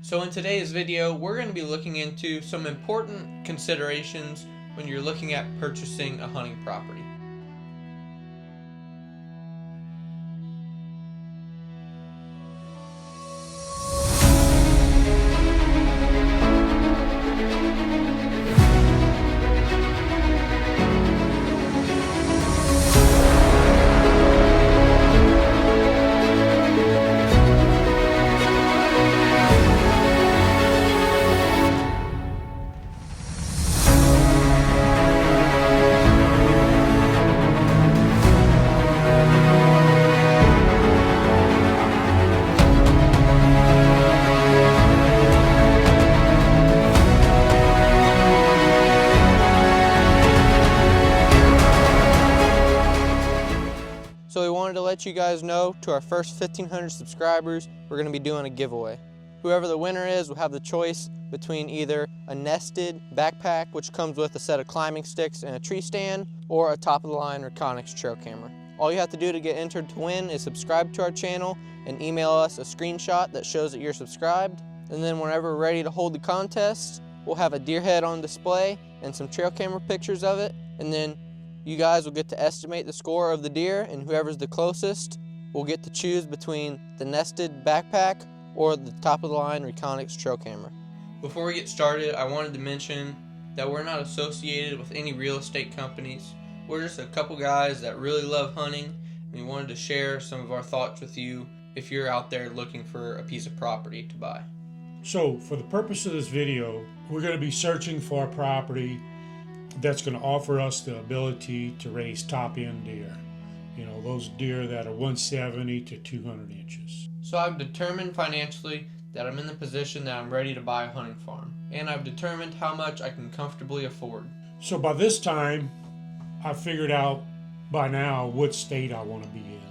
So in today's video, we're going to be looking into some important considerations when you're looking at purchasing a hunting property. So we wanted to let you guys know, to our first 1,500 subscribers, we're going to be doing a giveaway. Whoever the winner is will have the choice between either a nested backpack, which comes with a set of climbing sticks and a tree stand, or a top-of-the-line Reconyx trail camera. All you have to do to get entered to win is subscribe to our channel and email us a screenshot that shows that you're subscribed. And then whenever we're ready to hold the contest, we'll have a deer head on display and some trail camera pictures of it. And then you guys will get to estimate the score of the deer, and whoever's the closest will get to choose between the nested backpack or the top-of-the-line Reconyx trail camera. Before we get started, I wanted to mention that we're not associated with any real estate companies. We're just a couple guys that really love hunting, and we wanted to share some of our thoughts with you if you're out there looking for a piece of property to buy. So for the purpose of this video, we're going to be searching for a property that's going to offer us the ability to raise top-end deer. You know, those deer that are 170 to 200 inches. So I've determined financially that I'm in the position that I'm ready to buy a hunting farm, and I've determined how much I can comfortably afford. So by this time, I figured out by now what state I want to be in.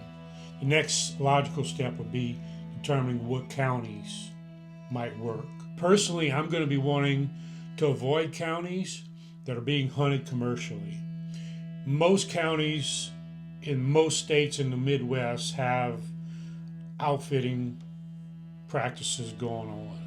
The next logical step would be determining what counties might work. Personally, I'm going to be wanting to avoid counties that are being hunted commercially. Most counties in most states in the Midwest have outfitting practices going on.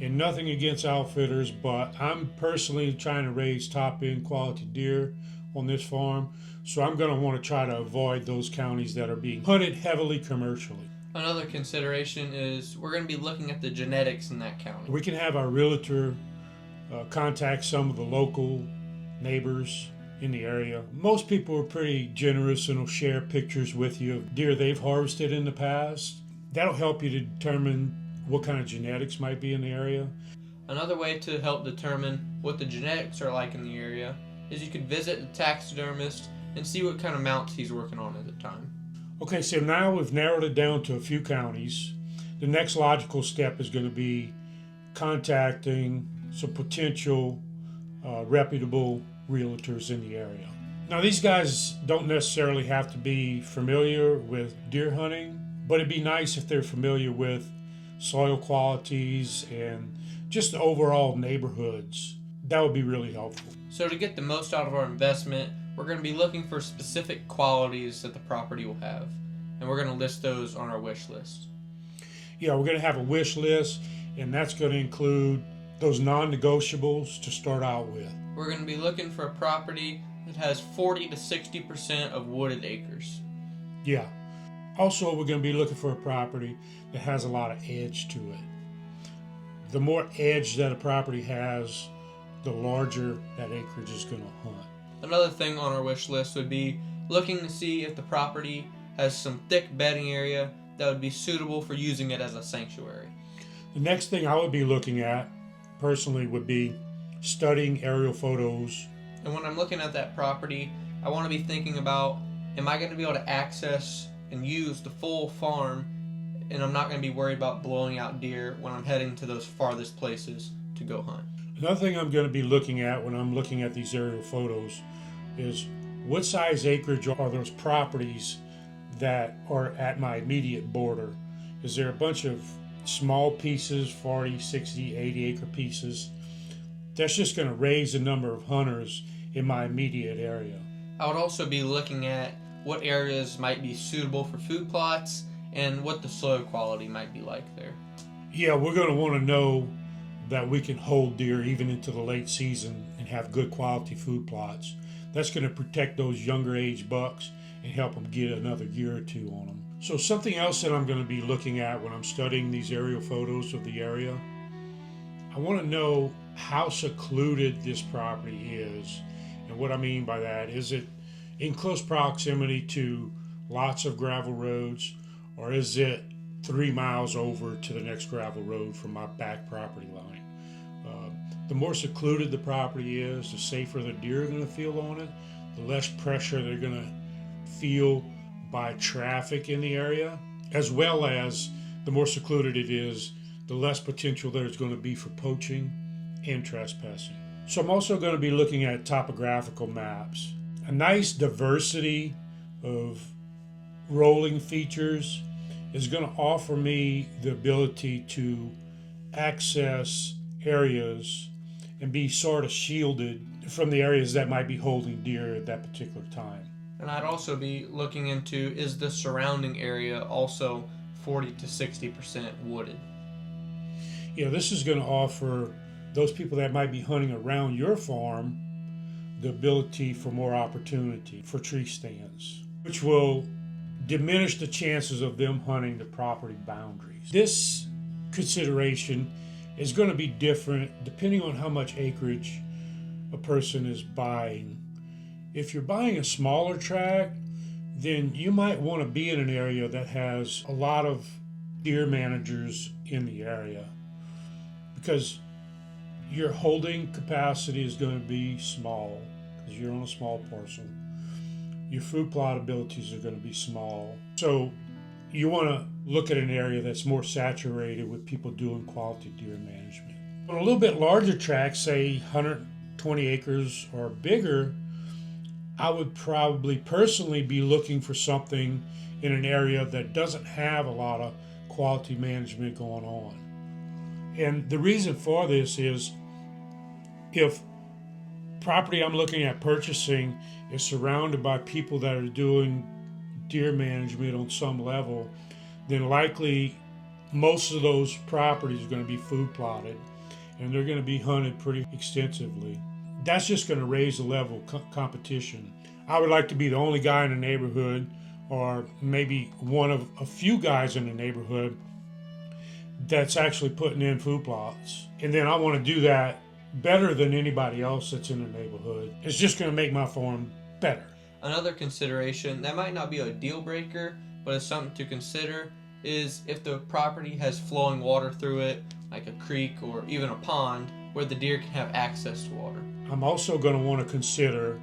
And nothing against outfitters, but I'm personally trying to raise top-end quality deer on this farm, so I'm going to want to try to avoid those counties that are being hunted heavily commercially. Another consideration is we're going to be looking at the genetics in that county. We can have our realtor contact some of the local neighbors in the area. Most people are pretty generous and will share pictures with you of deer they've harvested in the past. That'll help you to determine what kind of genetics might be in the area. Another way to help determine what the genetics are like in the area is you could visit the taxidermist and see what kind of mounts he's working on at the time. Okay, so now we've narrowed it down to a few counties. The next logical step is going to be contacting some potential reputable realtors in the area. Now, these guys don't necessarily have to be familiar with deer hunting, but it'd be nice if they're familiar with soil qualities and just the overall neighborhoods. That would be really helpful. So to get the most out of our investment, we're going to be looking for specific qualities that the property will have, and we're going to list those on our wish list. Yeah, we're going to have a wish list, and that's going to include those non-negotiables to start out with. We're going to be looking for a property that has 40 to 60% of wooded acres. Yeah. Also, we're going to be looking for a property that has a lot of edge to it. The more edge that a property has, the larger that acreage is going to hunt. Another thing on our wish list would be looking to see if the property has some thick bedding area that would be suitable for using it as a sanctuary. The next thing I would be looking at, personally, would be studying aerial photos. And when I'm looking at that property, I want to be thinking about, am I going to be able to access and use the full farm, and I'm not going to be worried about blowing out deer when I'm heading to those farthest places to go hunt. Another thing I'm going to be looking at when I'm looking at these aerial photos is what size acreage are those properties that are at my immediate border. Is there a bunch of small pieces, 40, 60, 80 acre pieces? That's just going to raise the number of hunters in my immediate area. I would also be looking at what areas might be suitable for food plots and what the soil quality might be like there. Yeah, we're going to want to know that we can hold deer even into the late season and have good quality food plots. That's going to protect those younger age bucks and help them get another year or two on them. So something else that I'm going to be looking at when I'm studying these aerial photos of the area, I want to know how secluded this property is. And what I mean by that, is it in close proximity to lots of gravel roads, or is it 3 miles over to the next gravel road from my back property line? The more secluded the property is, the safer the deer are going to feel on it, the less pressure they're going to feel by traffic in the area, as well as the more secluded it is, the less potential there's going to be for poaching and trespassing. So I'm also going to be looking at topographical maps. A nice diversity of rolling features is going to offer me the ability to access areas and be sort of shielded from the areas that might be holding deer at that particular time. And I'd also be looking into, is the surrounding area also 40 to 60% wooded? Yeah, this is going to offer those people that might be hunting around your farm the ability for more opportunity for tree stands, which will diminish the chances of them hunting the property boundaries. This consideration is going to be different depending on how much acreage a person is buying. If you're buying a smaller tract, then you might want to be in an area that has a lot of deer managers in the area, because your holding capacity is going to be small because you're on a small parcel. Your food plot abilities are going to be small. So you want to look at an area that's more saturated with people doing quality deer management. On a little bit larger tract, say 120 acres or bigger, I would probably personally be looking for something in an area that doesn't have a lot of quality management going on. And the reason for this is, if property I'm looking at purchasing is surrounded by people that are doing deer management on some level, then likely most of those properties are going to be food plotted and they're going to be hunted pretty extensively. That's just going to raise the level of competition. I would like to be the only guy in the neighborhood, or maybe one of a few guys in the neighborhood that's actually putting in food plots. And then I want to do that better than anybody else that's in the neighborhood. It's just going to make my farm better. Another consideration that might not be a deal breaker, but is something to consider, is if the property has flowing water through it, like a creek or even a pond, where the deer can have access to water. I'm also going to want to consider,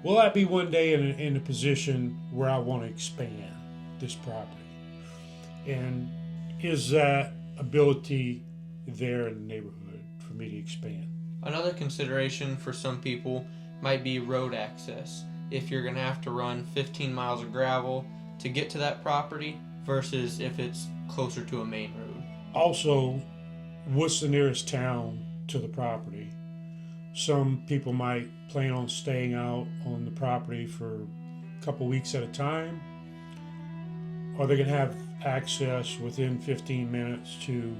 will I be one day in a position where I want to expand this property? And is that ability there in the neighborhood for me to expand? Another consideration for some people might be road access. If you're going to have to run 15 miles of gravel to get to that property versus if it's closer to a main road. Also, what's the nearest town to the property? Some people might plan on staying out on the property for a couple weeks at a time. Are they going to have access within 15 minutes to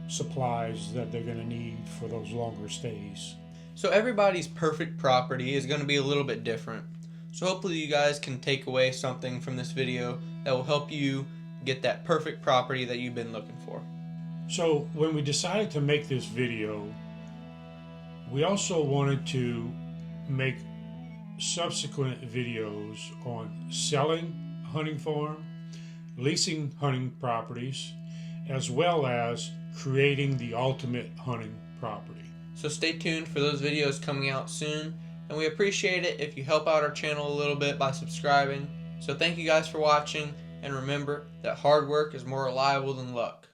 supplies that they're going to need for those longer stays? So everybody's perfect property is going to be a little bit different. So hopefully you guys can take away something from this video that will help you get that perfect property that you've been looking for. So when we decided to make this video, we also wanted to make subsequent videos on selling a hunting farm, leasing hunting properties, as well as creating the ultimate hunting property. So stay tuned for those videos coming out soon, and we appreciate it if you help out our channel a little bit by subscribing. So thank you guys for watching, and remember that hard work is more reliable than luck.